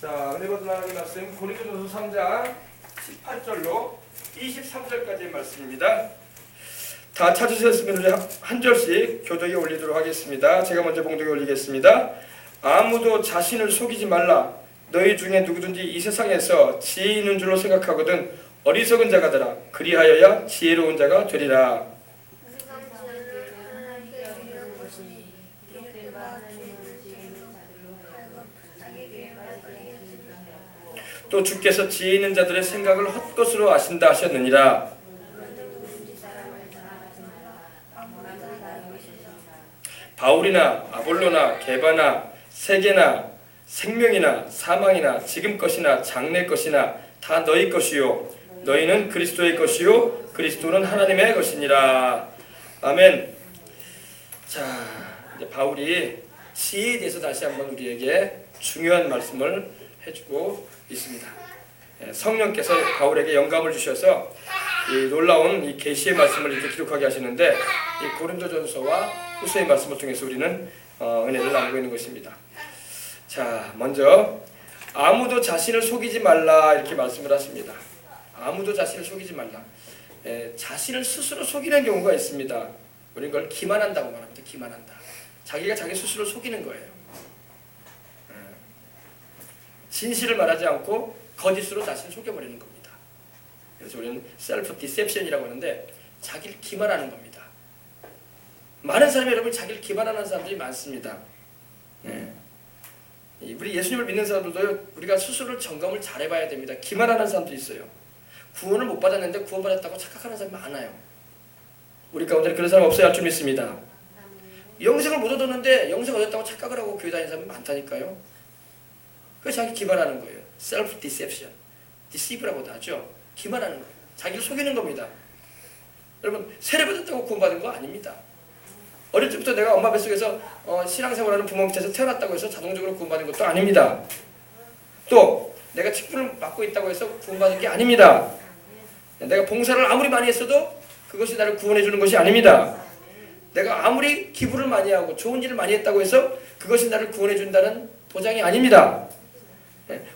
자, 은혜 받은 하나님 말씀 고린도전서 3장 18절로 23절까지의 말씀입니다. 다 찾으셨으면 우리 한 절씩 교독에 올리도록 하겠습니다. 제가 먼저 봉독에 올리겠습니다. 아무도 자신을 속이지 말라. 너희 중에 누구든지 이 세상에서 지혜 있는 줄로 생각하거든 어리석은 자가더라. 그리하여야 지혜로운 자가 되리라. 또 주께서 지혜 있는 자들의 생각을 헛것으로 아신다 하셨느니라. 바울이나 아볼로나 게바나 세계나 생명이나 사망이나 지금 것이나 장래 것이나 다 너희 것이요 너희는 그리스도의 것이요 그리스도는 하나님의 것이니라. 아멘. 자, 이제 바울이 지혜에 대해서 다시 한번 우리에게 중요한 말씀을 해주고 있습니다. 성령께서 바울에게 영감을 주셔서 이 놀라운 이 계시의 말씀을 이렇게 기록하게 하시는데 이 고린도전서와 후서의 말씀을 통해서 우리는 은혜를 나누고 있는 것입니다. 자, 먼저 아무도 자신을 속이지 말라 이렇게 말씀을 하십니다. 아무도 자신을 속이지 말라. 자신을 스스로 속이는 경우가 있습니다. 우리는 그걸 기만한다고 말합니다. 기만한다. 자기가 자기 스스로 속이는 거예요. 진실을 말하지 않고 거짓으로 자신을 속여버리는 겁니다. 그래서 우리는 셀프 디셉션이라고 하는데 자기를 기만하는 겁니다. 많은 사람이 여러분 자기를 기만하는 사람들이 많습니다. 우리 예수님을 믿는 사람들도 우리가 스스로 점검을 잘해봐야 됩니다. 기만하는 사람들이 있어요. 구원을 못 받았는데 구원받았다고 착각하는 사람이 많아요. 우리 가운데 그런 사람 없어야 할 줄 믿습니다. 영생을 못 얻었는데 영생 얻었다고 착각을 하고 교회 다니는 사람이 많다니까요. 그래서 자기 기만하는 거예요. self deception, deceive라고도 하죠. 기만하는 거예요. 자기를 속이는 겁니다. 여러분 세례 받았다고 구원받은 거 아닙니다. 어릴 때부터 내가 엄마 뱃속에서 신앙생활하는 부모 밑에서 태어났다고 해서 자동적으로 구원받은 것도 아닙니다. 또 내가 직분을 맡고 있다고 해서 구원받은 게 아닙니다. 내가 봉사를 아무리 많이 했어도 그것이 나를 구원해 주는 것이 아닙니다. 내가 아무리 기부를 많이 하고 좋은 일을 많이 했다고 해서 그것이 나를 구원해 준다는 보장이 아닙니다.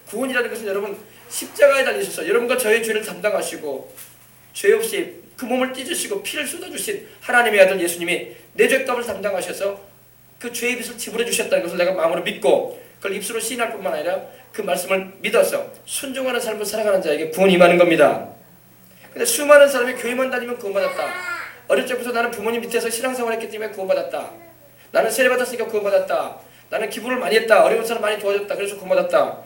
구원이라는 것은 여러분 십자가에 달리셔서 여러분과 저의 죄를 담당하시고 죄 없이 그 몸을 찢으시고 피를 쏟아주신 하나님의 아들 예수님이 내 죄값을 담당하셔서 그 죄의 빚을 지불해 주셨다는 것을 내가 마음으로 믿고 그걸 입술로 시인할 뿐만 아니라 그 말씀을 믿어서 순종하는 삶을 살아가는 자에게 구원이 임하는 겁니다. 근데 수많은 사람이 교회만 다니면 구원받았다. 어릴 적부터 나는 부모님 밑에서 신앙생활했기 때문에 구원받았다. 나는 세례받았으니까 구원받았다. 나는 기부를 많이 했다. 어려운 사람 많이 도와줬다. 그래서 구원받았다.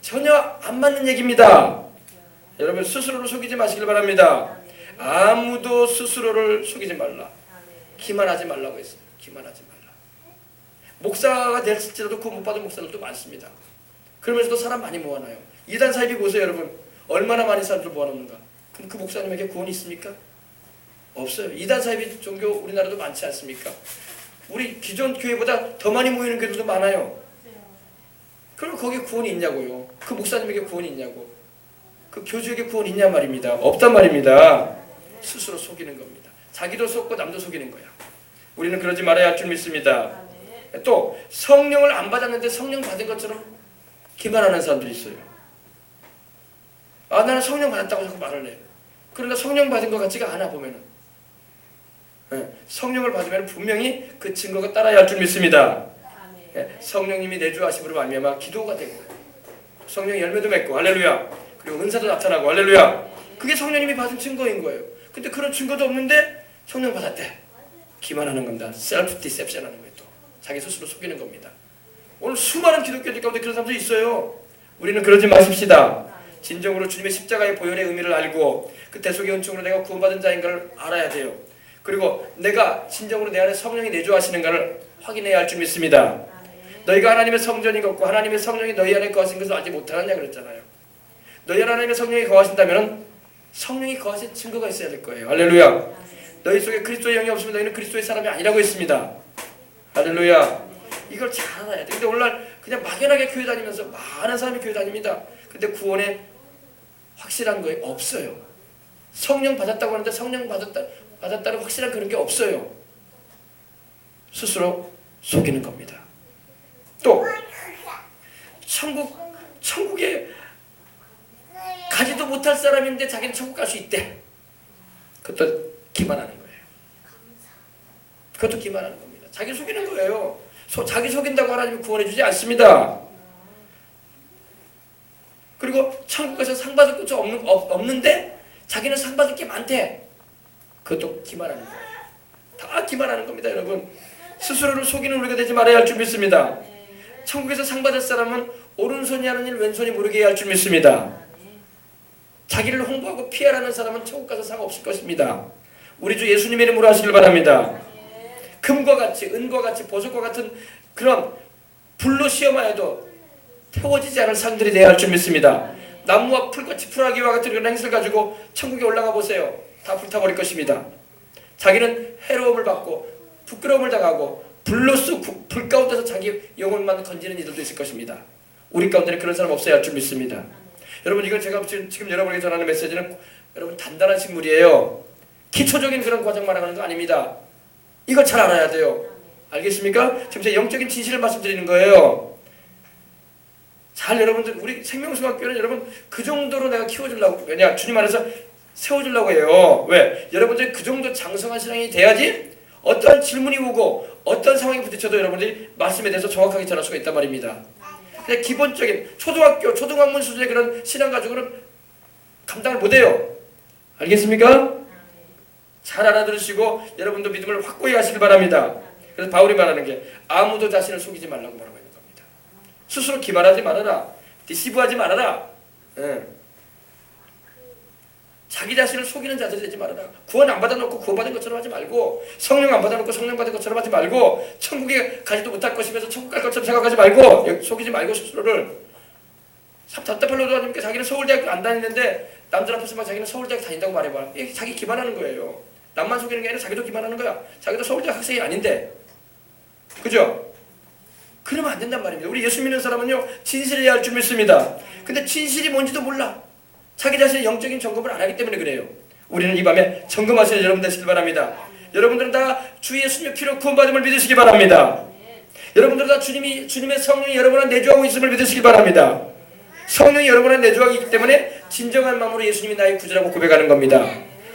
전혀 안 맞는 얘기입니다. 여러분 스스로를 속이지 마시길 바랍니다. 아무도 스스로를 속이지 말라. 기만하지 말라고 했어요. 기만하지 말라. 목사가 됐을지라도 구원 못 받은 목사들도 많습니다. 그러면서도 사람 많이 모아놔요. 이단 사입이 보세요 여러분. 얼마나 많은 사람들 모아놓는가. 그럼 그 목사님에게 구원이 있습니까? 없어요. 이단 사입이 종교 우리나라도 많지 않습니까? 우리 기존 교회보다 더 많이 모이는 교회들도 많아요. 그럼 거기에 구원이 있냐고요. 그 목사님에게 구원이 있냐고. 그 교주에게 구원이 있냐 말입니다. 없단 말입니다. 스스로 속이는 겁니다. 자기도 속고 남도 속이는 거야. 우리는 그러지 말아야 할 줄 믿습니다. 또 성령을 안 받았는데 성령 받은 것처럼 기만하는 사람들이 있어요. 아 나는 성령 받았다고 자꾸 말을 해. 그러나 성령 받은 것 같지가 않아 보면은. 성령을 받으면 분명히 그 증거가 따라야 할 줄 믿습니다. 성령님이 내주하심으로 말미암아 기도가 되고 성령 열매도 맺고 할렐루야. 그리고 은사도 나타나고 할렐루야. 그게 성령님이 받은 증거인 거예요. 근데 그런 증거도 없는데 성령 받았대. 기만하는 겁니다. 셀프 디셉션 하는 거예요. 또 자기 스스로 속이는 겁니다. 오늘 수많은 기독교들 가운데 그런 사람들이 있어요. 우리는 그러지 마십시다. 진정으로 주님의 십자가의 보혈의 의미를 알고 그 대속의 은총으로 내가 구원받은 자인가를 알아야 돼요. 그리고 내가 진정으로 내 안에 성령이 내주하시는가를 확인해야 할 줄 믿습니다. 너희가 하나님의 성전이 걷고 하나님의 성령이 너희 안에 거하신 것을 알지 못하느냐 그랬잖아요. 너희 안에 하나님의 성령이 거하신다면 성령이 거하신 증거가 있어야 될 거예요. 할렐루야. 너희 속에 그리스도의 영이 없으면 너희는 그리스도의 사람이 아니라고 했습니다. 할렐루야. 이걸 잘 알아야 돼. 근데 오늘날 그냥 막연하게 교회 다니면서 많은 사람이 교회 다닙니다. 근데 구원에 확실한 거에 없어요. 성령 받았다고 하는데 성령 받았다는 확실한 그런 게 없어요. 스스로 속이는 겁니다. 또 천국 천국에 가지도 못할 사람인데 자기는 천국 갈 수 있대. 그것도 기만하는 거예요. 그것도 기만하는 겁니다. 자기 속이는 거예요. 자기 속인다고 하나님이 구원해 주지 않습니다. 그리고 천국 가서 상 받을 것도 없는데 자기는 상 받을 게 많대. 그것도 기만하는 거예요. 다 기만하는 겁니다, 여러분. 스스로를 속이는 우리가 되지 말아야 할 줄 믿습니다. 천국에서 상 받을 사람은 오른손이 하는 일 왼손이 모르게 해야 할 줄 믿습니다. 자기를 홍보하고 피하라는 사람은 천국 가서 상 없을 것입니다. 우리 주 예수님의 이름으로 하시길 바랍니다. 금과 같이 은과 같이 보석과 같은 그런 불로 시험하여도 태워지지 않을 상들이 되어야 할 줄 믿습니다. 나무와 풀같이 풀하기와 같은 그런 행실을 가지고 천국에 올라가 보세요. 다 불타버릴 것입니다. 자기는 해로움을 받고 부끄러움을 당하고 불로써 불 가운데서 자기 영혼만 건지는 이들도 있을 것입니다. 우리 가운데는 그런 사람 없어야 할 줄 믿습니다. 여러분, 이건 제가 지금 여러분에게 전하는 메시지는 여러분 단단한 식물이에요. 기초적인 그런 과정만 하는 거 아닙니다. 이거 잘 알아야 돼요. 알겠습니까? 지금 제가 영적인 진실을 말씀드리는 거예요. 잘 여러분들, 우리 생명수학교는 여러분 그 정도로 내가 키워주려고, 왜냐, 주님 안에서 세워주려고 해요. 왜? 여러분들이 그 정도 장성한 신앙이 돼야지 어떠한 질문이 오고 어떤 상황에 부딪혀도 여러분들이 말씀에 대해서 정확하게 전할 수가 있단 말입니다. 근데 기본적인 초등학교, 초등학문 수준의 그런 신앙 가지고는 감당을 못해요. 알겠습니까? 잘 알아들으시고 여러분도 믿음을 확고히 하시길 바랍니다. 그래서 바울이 말하는 게 아무도 자신을 속이지 말라고 말하고 있는 겁니다. 스스로 기만하지 말아라. 디시브하지 말아라. 자기 자신을 속이는 자들이 되지 말아라. 구원 안 받아놓고 구원받은 것처럼 하지 말고, 성령 안 받아놓고 성령 받은 것처럼 하지 말고, 천국에 가지도 못할 것이면서 천국 갈 것처럼 생각하지 말고, 속이지 말고 스스로를. 답답할로도 하나님께 자기는 서울대학교 안 다니는데 남들 앞에서 막 자기는 서울대학 다닌다고 말해봐. 이게 자기 기만하는 거예요. 남만 속이는 게 아니라 자기도 기만하는 거야. 자기도 서울대학 학생이 아닌데. 그죠? 그러면 안 된단 말입니다. 우리 예수 믿는 사람은요, 진실해야 할 줄 믿습니다. 근데 진실이 뭔지도 몰라. 자기 자신의 영적인 점검을 안 하기 때문에 그래요. 우리는 이 밤에 점검하시는 여러분 되시길 바랍니다. 여러분들은 다 주 예수님의 피로 구원받음을 믿으시기 바랍니다. 여러분들은 다 주님의 성령이 여러분을 내주하고 있음을 믿으시기 바랍니다. 성령이 여러분을 내주하고 있기 때문에 진정한 마음으로 예수님이 나의 구주라고 고백하는 겁니다.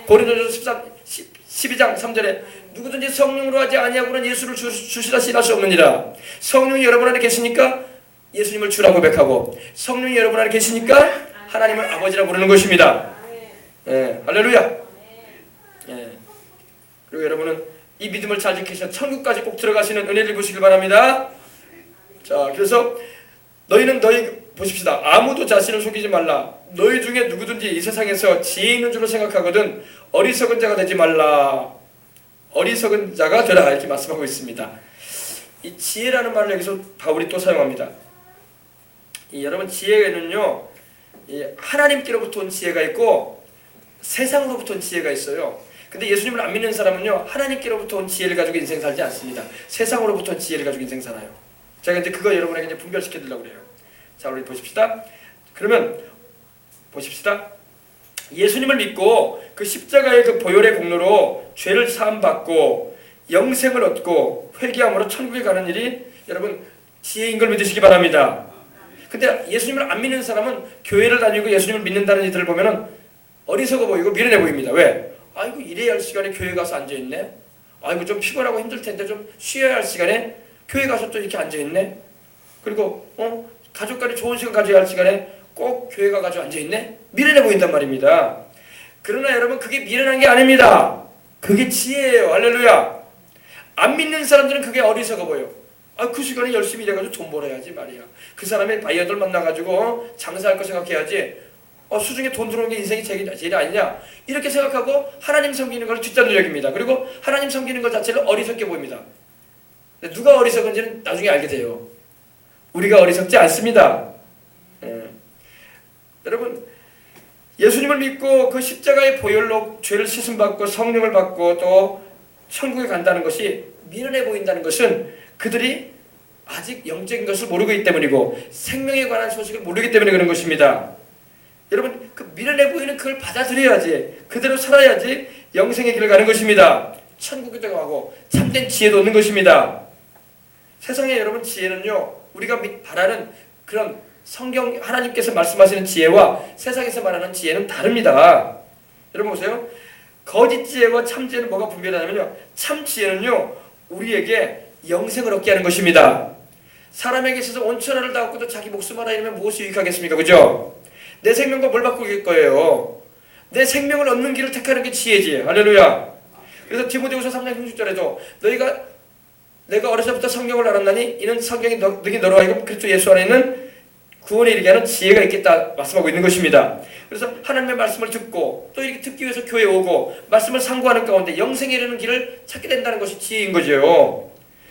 고린도전서 12장 3절에 누구든지 성령으로 하지 아니하고는 예수를 주시라 시인할 수 없느니라. 성령이 여러분 안에 계시니까 예수님을 주라고 고백하고, 성령이 여러분 안에 계시니까 하나님을 아버지라고 부르는 것입니다. 예, 할렐루야. 예. 그리고 여러분은 이 믿음을 잘 지키셔서 천국까지 꼭 들어가시는 은혜를 보시길 바랍니다. 자, 그래서 너희는 보십시다. 아무도 자신을 속이지 말라. 너희 중에 누구든지 이 세상에서 지혜 있는 줄로 생각하거든 어리석은 자가 되지 말라. 어리석은 자가 되라, 이렇게 말씀하고 있습니다. 이 지혜라는 말을 여기서 바울이 또 사용합니다. 여러분, 지혜는요, 하나님께로부터 온 지혜가 있고 세상으로부터 온 지혜가 있어요. 근데 예수님을 안 믿는 사람은요, 하나님께로부터 온 지혜를 가지고 인생 살지 않습니다. 세상으로부터 온 지혜를 가지고 인생 살아요. 제가 이제 그거 여러분에게 이제 분별시켜 드리려고 그래요. 자, 우리 보십시다. 그러면 보십시다. 예수님을 믿고 그 십자가의 그 보혈의 공로로 죄를 사함 받고 영생을 얻고 회개함으로 천국에 가는 일이 여러분 지혜인 걸 믿으시기 바랍니다. 근데 예수님을 안 믿는 사람은 교회를 다니고 예수님을 믿는다는 이들을 보면은 어리석어 보이고 미련해 보입니다. 왜? 아이고, 일해야 할 시간에 교회 가서 앉아있네. 아이고, 좀 피곤하고 힘들 텐데 좀 쉬어야 할 시간에 교회 가서 또 이렇게 앉아있네. 그리고 가족간에 좋은 시간 가져야 할 시간에 꼭 교회 가가지고 앉아있네. 미련해 보인단 말입니다. 그러나 여러분, 그게 미련한 게 아닙니다. 그게 지혜예요. 할렐루야. 안 믿는 사람들은 그게 어리석어 보여. 그 시간에 열심히 일해가지고 돈 벌어야지 말이야. 그 사람의 바이어들 만나가지고 장사할 거 생각해야지. 수중에 돈 들어오는 게 인생이 제일 아니냐. 이렇게 생각하고 하나님 섬기는 걸 뒷단을 여깁니다. 그리고 하나님 섬기는 것 자체를 어리석게 보입니다. 누가 어리석은지는 나중에 알게 돼요. 우리가 어리석지 않습니다. 여러분, 예수님을 믿고 그 십자가의 보혈로 죄를 씻음받고 성령을 받고 또 천국에 간다는 것이 미련해 보인다는 것은 그들이 아직 영적인 것을 모르고 있기 때문이고 생명에 관한 소식을 모르기 때문에 그런 것입니다. 여러분, 그 미련해 보이는 그걸 받아들여야지, 그대로 살아야지 영생의 길을 가는 것입니다. 천국에 들어가고 참된 지혜도 얻는 것입니다. 세상에 여러분, 지혜는요, 우리가 바라는 그런 성경 하나님께서 말씀하시는 지혜와 세상에서 말하는 지혜는 다릅니다. 여러분 보세요. 거짓 지혜와 참 지혜는 뭐가 분별하냐면요. 참 지혜는요. 우리에게 영생을 얻게 하는 것입니다. 사람에게 있어서 온 천하를 다 얻고도 자기 목숨 하나 잃으면 무엇이 유익하겠습니까? 그죠? 내 생명과 뭘 바꿀 거예요? 내 생명을 얻는 길을 택하는 게 지혜지. 할렐루야. 그래서 디모데후서 3장 16절에도 내가 어렸을 때부터 성경을 알았나니 이는 성경이 너희 너로 하여금 그리스도 예수 안에 있는 구원에 이르게 하는 지혜가 있겠다 말씀하고 있는 것입니다. 그래서 하나님의 말씀을 듣고 또 이렇게 듣기 위해서 교회에 오고 말씀을 상고하는 가운데 영생에 이르는 길을 찾게 된다는 것이 지혜인 거죠.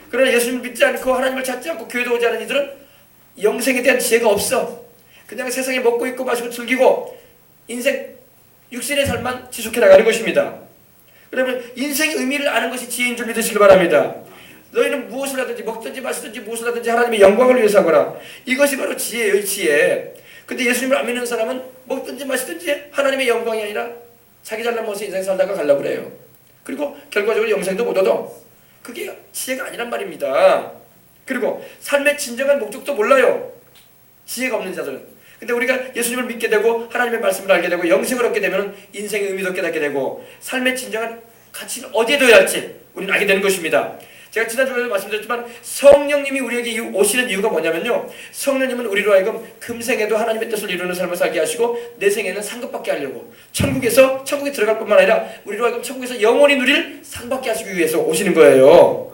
그러나 예수님을 믿지 않고 하나님을 찾지 않고 교회도 오지 않은 이들은 영생에 대한 지혜가 없어. 그냥 세상에 먹고 입고 마시고 즐기고 인생 육신의 삶만 지속해 나가는 것입니다. 그러면 인생의 의미를 아는 것이 지혜인 줄 믿으시길 바랍니다. 너희는 무엇을 하든지 먹든지 마시든지 무엇을 하든지 하나님의 영광을 위해서 하거라. 이것이 바로 지혜예요. 지혜. 근데 예수님을 안 믿는 사람은 먹든지 마시든지 하나님의 영광이 아니라 자기 잘난 모습 인생 살다가 가려고 그래요. 그리고 결과적으로 영생도 못 얻어. 그게 지혜가 아니란 말입니다. 그리고 삶의 진정한 목적도 몰라요. 지혜가 없는 자들은. 근데 우리가 예수님을 믿게 되고 하나님의 말씀을 알게 되고 영생을 얻게 되면 인생의 의미도 깨닫게 되고 삶의 진정한 가치는 어디에 둬야 할지 우리는 알게 되는 것입니다. 제가 지난주에도 말씀드렸지만 성령님이 우리에게 오시는 이유가 뭐냐면요. 성령님은 우리로 하여금 금생에도 하나님의 뜻을 이루는 삶을 살게 하시고 내 생에는 상급받게 하려고 천국에 들어갈 뿐만 아니라 우리로 하여금 천국에서 영원히 누릴 상받게 하시기 위해서 오시는 거예요.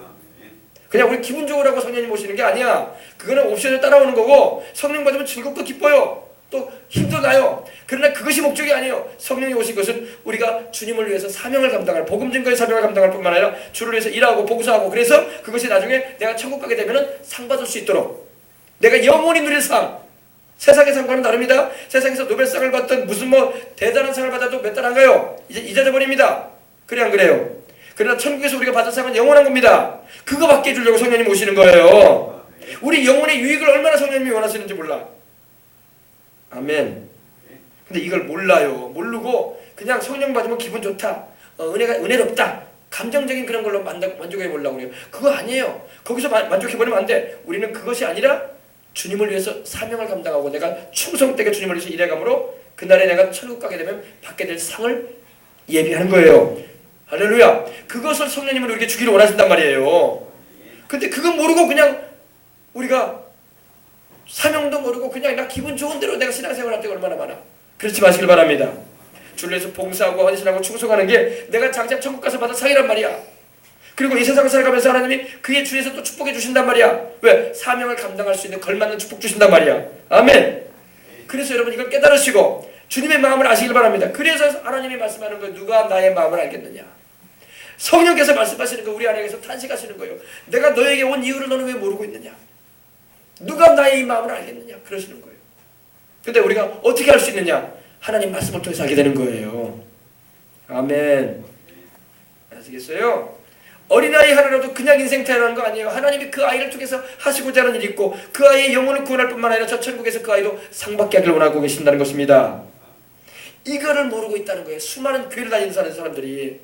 그냥 우리 기분 좋으라고 성령님 오시는 게 아니야. 그거는 옵션을 따라오는 거고 성령 받으면 즐겁고 기뻐요. 또 힘도 나요. 그러나 그것이 목적이 아니에요. 성령이 오신 것은 우리가 주님을 위해서 사명을 감당할 복음 증거의 사명을 감당할 뿐만 아니라 주를 위해서 일하고 복사하고 그래서 그것이 나중에 내가 천국 가게 되면 상 받을 수 있도록 내가 영원히 누릴 상. 세상의 상과는 다릅니다. 세상에서 노벨상을 받든 무슨 대단한 상을 받아도 몇 달 안 가요. 이제 잊어버립니다. 그래 안 그래요? 그러나 천국에서 우리가 받은 상은 영원한 겁니다. 그거 받게 해주려고 성령님 오시는 거예요. 우리 영혼의 유익을 얼마나 성령님이 원하시는지 몰라. 아멘. 근데 이걸 몰라요. 모르고 그냥 성령 받으면 기분 좋다. 은혜롭다. 감정적인 그런 걸로 만족해 보려고 그래요. 그거 아니에요. 거기서 만족해 버리면 안 돼. 우리는 그것이 아니라 주님을 위해서 사명을 감당하고 내가 충성되게 주님을 위해서 일해감으로 그날에 내가 천국 가게 되면 받게 될 상을 예비하는 거예요. 할렐루야. 그것을 성령님은 우리에게 주기를 원하신단 말이에요. 근데 그거 모르고 그냥 우리가 사명도 모르고 그냥 나 기분 좋은 대로 내가 신앙생활 할 때가 얼마나 많아. 그렇지 마시길 바랍니다. 주를 위해서 봉사하고 헌신하고 충성하는 게 내가 장차 천국 가서 받은 상이란 말이야. 그리고 이 세상을 살아가면서 하나님이 그의 주에서 또 축복해 주신단 말이야. 왜? 사명을 감당할 수 있는 걸맞는 축복 주신단 말이야. 아멘. 그래서 여러분 이걸 깨달으시고 주님의 마음을 아시길 바랍니다. 그래서 하나님이 말씀하는 거예요. 누가 나의 마음을 알겠느냐. 성령께서 말씀하시는 거 우리 안에서 탄식하시는 거예요. 내가 너에게 온 이유를 너는 왜 모르고 있느냐. 누가 나의 이 마음을 알겠느냐. 그러시는 거예요. 근데 우리가 어떻게 할 수 있느냐. 하나님 말씀을 통해서 알게 되는 거예요. 아멘. 아시겠어요? 어린아이 하나라도 그냥 인생 태어나는 거 아니에요. 하나님이 그 아이를 통해서 하시고자 하는 일이 있고 그 아이의 영혼을 구원할 뿐만 아니라 저 천국에서 그 아이도 상받게 하기를 원하고 계신다는 것입니다. 이거를 모르고 있다는 거예요. 수많은 교회를 다니는 사람들이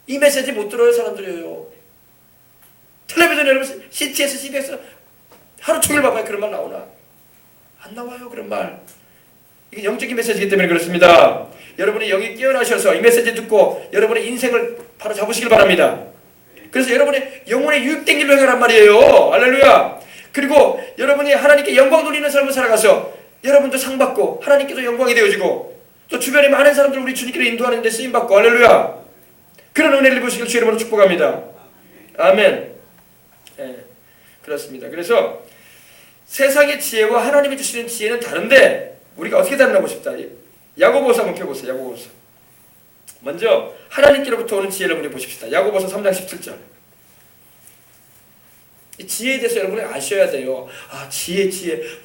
이 메시지 못 들어요. 사람들이요. 텔레비전에 여러분 CTS, CBS 하루 종일 봐봐요. 그런 말 나오나? 안 나와요. 그런 말. 이게 영적인 메시지이기 때문에 그렇습니다. 여러분이 영이 깨어나셔서 이 메시지 듣고 여러분의 인생을 바로 잡으시길 바랍니다. 그래서 여러분의 영혼의 유익된 길로 행하란 말이에요. 할렐루야. 그리고 여러분이 하나님께 영광 돌리는 삶을 살아가서 여러분도 상 받고 하나님께도 영광이 되어지고 또 주변에 많은 사람들 우리 주님께로 인도하는 데 쓰임 받고 할렐루야. 그런 은혜를 입으시길 주의 이름으로 축복합니다. 아멘. 네, 그렇습니다. 그래서 세상의 지혜와 하나님이 주시는 지혜는 다른데 우리가 어떻게 다르나 보십시다. 야고보서 한번 펴보세요. 야고보서. 먼저 하나님께로부터 오는 지혜를 우리 보십시다. 야고보서 3장 17절. 이 지혜에 대해서 여러분이 아셔야 돼요. 아, 지혜.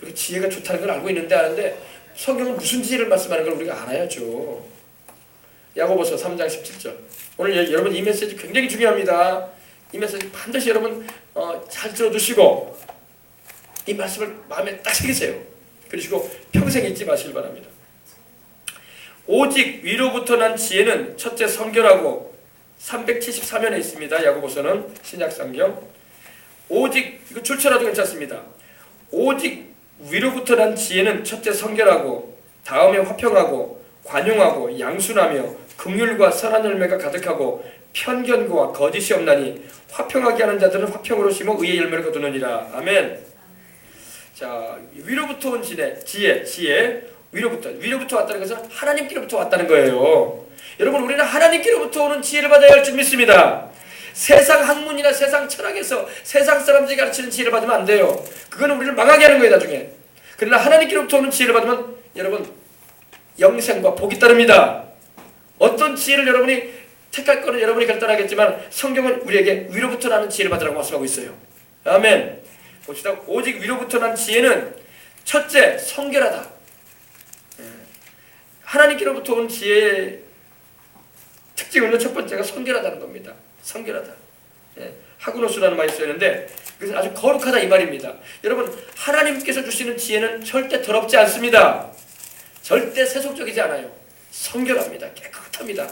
우리가 지혜가 좋다는 걸 알고 있는데 아는데 성경은 무슨 지혜를 말씀하는 걸 우리가 알아야죠. 야고보서 3장 17절. 오늘 여러분 이 메시지 굉장히 중요합니다. 이 메시지 반드시 여러분 잘 들어두시고 이 말씀을 마음에 딱 새기세요. 그리고 평생 잊지 마시길 바랍니다. 오직 위로부터 난 지혜는 첫째 성결하고 374면에 있습니다. 야고보서는 신약성경. 오직 이거 출처라도 괜찮습니다. 오직 위로부터 난 지혜는 첫째 성결하고 다음에 화평하고 관용하고 양순하며 긍휼과 선한 열매가 가득하고 편견과 거짓이 없나니 화평하게 하는 자들은 화평으로 심어 의의 열매를 거두느니라. 아멘. 자, 위로부터 온 지혜, 위로부터 왔다는 것은 하나님께로부터 왔다는 거예요. 여러분, 우리는 하나님께로부터 오는 지혜를 받아야 할 줄 믿습니다. 세상 학문이나 세상 철학에서 세상 사람들이 가르치는 지혜를 받으면 안 돼요. 그거는 우리를 망하게 하는 거예요, 나중에. 그러나 하나님께로부터 오는 지혜를 받으면 여러분 영생과 복이 따릅니다. 어떤 지혜를 여러분이 택할 거는 여러분이 결단하겠지만 성경은 우리에게 위로부터 나는 지혜를 받으라고 말씀하고 있어요. 아멘. 봅시다. 오직 위로부터 난 지혜는 첫째 성결하다. 하나님께로부터 온 지혜의 특징은요, 첫 번째가 성결하다는 겁니다. 성결하다. 하그노스라는 말이 쓰였는데 그것은 아주 거룩하다 이 말입니다. 여러분, 하나님께서 주시는 지혜는 절대 더럽지 않습니다. 절대 세속적이지 않아요. 성결합니다. 깨끗합니다.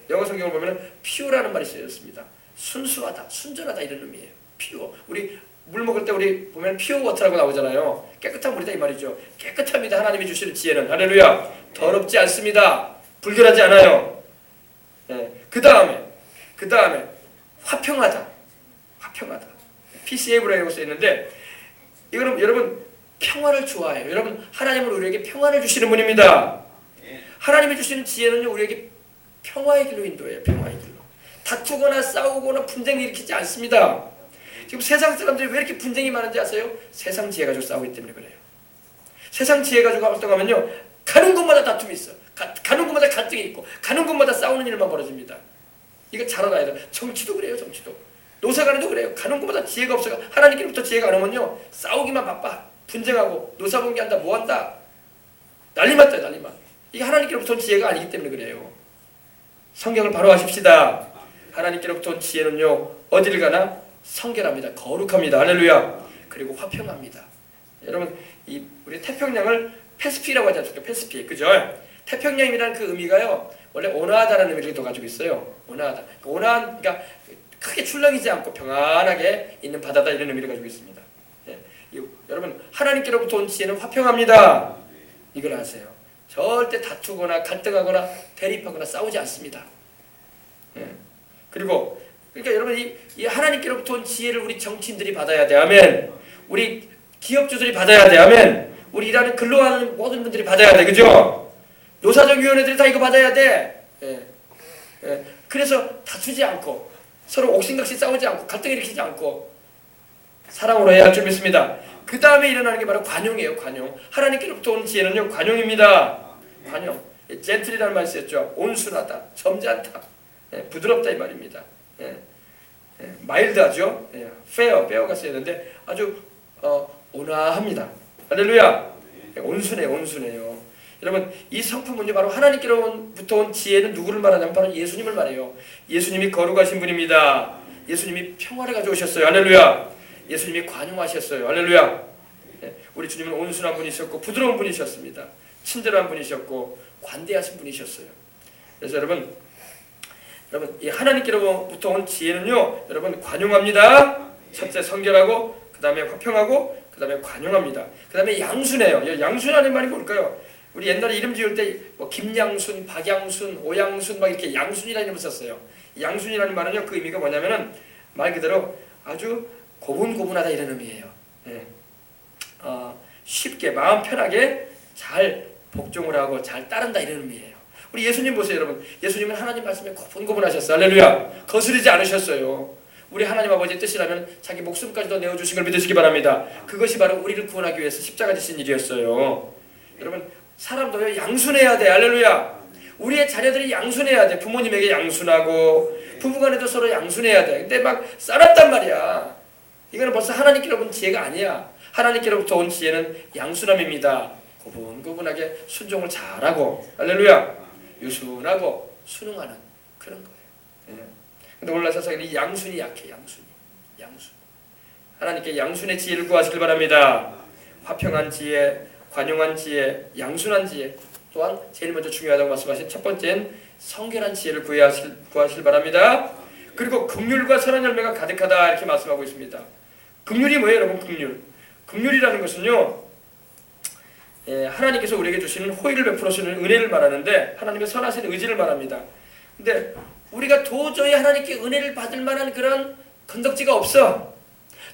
영어 성경을 보면 피오라는 말이 쓰였습니다. 순수하다, 순전하다 이런 의미예요. 피오. 우리 물 먹을 때 우리 보면 피오 워터라고 나오잖아요. 깨끗한 물이다 이 말이죠. 깨끗합니다. 하나님이 주시는 지혜는. 할렐루야. 더럽지 않습니다. 불결하지 않아요. 그 다음에 화평하다. PCA라고 쓰였는데 이거는 여러분 평화를 좋아해요. 여러분, 하나님은 우리에게 평화를 주시는 분입니다. 하나님이 주시는 지혜는요, 우리에게 평화의 길로 인도해요. 평화의 길로. 다투거나 싸우거나 분쟁을 일으키지 않습니다. 지금 세상 사람들이 왜 이렇게 분쟁이 많은지 아세요? 세상 지혜 가지고 싸우기 때문에 그래요. 세상 지혜 가지고 활동하면요, 가는 곳마다 다툼이 있어. 가는 곳마다 갈등이 있고 가는 곳마다 싸우는 일만 벌어집니다. 이거 잘 알아야 돼요. 정치도 그래요. 정치도. 노사관도 그래요. 가는 곳마다 지혜가 없어요. 하나님께로부터 지혜가 안 오면요, 싸우기만 바빠. 분쟁하고 노사분기한다, 뭐한다, 난리만 떠요. 난리만. 이게 하나님께로부터 온 지혜가 아니기 때문에 그래요. 성경을 바로 하십시다. 하나님께로부터 온 지혜는요, 어디를 가나 성결합니다. 거룩합니다. 할렐루야. 그리고 화평합니다. 여러분, 우리 태평양을 패스피라고 하지 않습니까? 패스피, 그죠? 태평양이라는 그 의미가요, 원래 온화하다라는 의미를 또 가지고 있어요. 온화하다. 그러니까 크게 출렁이지 않고 평안하게 있는 바다다 이런 의미를 가지고 있습니다. 여러분, 하나님께로부터 온 지혜는 화평합니다. 이걸 아세요. 절대 다투거나 갈등하거나 대립하거나 싸우지 않습니다. 그리고 그러니까 여러분, 이 하나님께로부터 온 지혜를 우리 정치인들이 받아야 돼. 아멘. 우리 기업주들이 받아야 돼. 아멘. 우리 일하는 근로하는 모든 분들이 받아야 돼. 그죠? 노사정위원회들이 다 이거 받아야 돼. 그래서 다투지 않고 서로 옥신각신 싸우지 않고 갈등 일으키지 않고 사랑으로 해야 할 줄 믿습니다. 그 다음에 일어나는 게 바로 관용이에요. 관용. 하나님께로부터 온 지혜는요, 관용입니다. 관용. 젠틀이라는 말이 쓰였죠. 온순하다, 점잖다, 부드럽다 이 말입니다. 마일드하죠. 페어가 쓰였는데 아주 온화합니다. 할렐루야. 온순해요. 여러분, 이 성품은요, 바로 하나님께로부터 온 지혜는 누구를 말하냐면 바로 예수님을 말해요. 예수님이 거룩하신 분입니다. 예수님이 평화를 가져오셨어요. 할렐루야. 예수님이 관용하셨어요. 할렐루야. 우리 주님은 온순한 분이셨고 부드러운 분이셨습니다. 친절한 분이셨고 관대하신 분이셨어요. 그래서 여러분, 이 하나님께로부터 온 지혜는요, 여러분 관용합니다. 첫째 성결하고, 그 다음에 화평하고, 그 다음에 관용합니다. 그 다음에 양순해요. 양순하는 말이 뭘까요? 우리 옛날에 이름 지을 때 뭐 김양순, 박양순, 오양순 막 이렇게 양순이라는 이름을 썼어요. 양순이라는 말은요, 그 의미가 뭐냐면은 말 그대로 아주 고분고분하다 이런 의미예요. 쉽게 마음 편하게 잘 복종을 하고 잘 따른다 이런 의미예요. 우리 예수님 보세요, 여러분. 예수님은 하나님 말씀에 고분고분하셨어요. 할렐루야. 거스르지 않으셨어요. 우리 하나님 아버지의 뜻이라면 자기 목숨까지도 내어주신 걸 믿으시기 바랍니다. 그것이 바로 우리를 구원하기 위해서 십자가 지신 일이었어요. 여러분, 사람도요, 양순해야 돼. 할렐루야. 우리의 자녀들이 양순해야 돼. 부모님에게 양순하고 부부간에도 서로 양순해야 돼. 근데 막 싸놨단 말이야. 이거는 벌써 하나님께로부터 온 지혜가 아니야. 하나님께로부터 온 지혜는 양순함입니다. 고분고분하게 순종을 잘하고, 할렐루야, 유순하고 순응하는 그런 거예요. 근데 오늘날 세상에는 이 양순이 약해. 양순. 하나님께 양순의 지혜를 구하시길 바랍니다. 화평한 지혜, 관용한 지혜, 양순한 지혜, 또한 제일 먼저 중요하다고 말씀하신 첫 번째는 성결한 지혜를 구하시길 바랍니다. 그리고 긍휼과 선한 열매가 가득하다 이렇게 말씀하고 있습니다. 긍휼이 뭐예요, 여러분? 긍휼이라는 것은요, 하나님께서 우리에게 주시는 호의를 베풀어주는 은혜를 말하는데 하나님의 선하신 의지를 말합니다. 근데 우리가 도저히 하나님께 은혜를 받을 만한 그런 건덕지가 없어.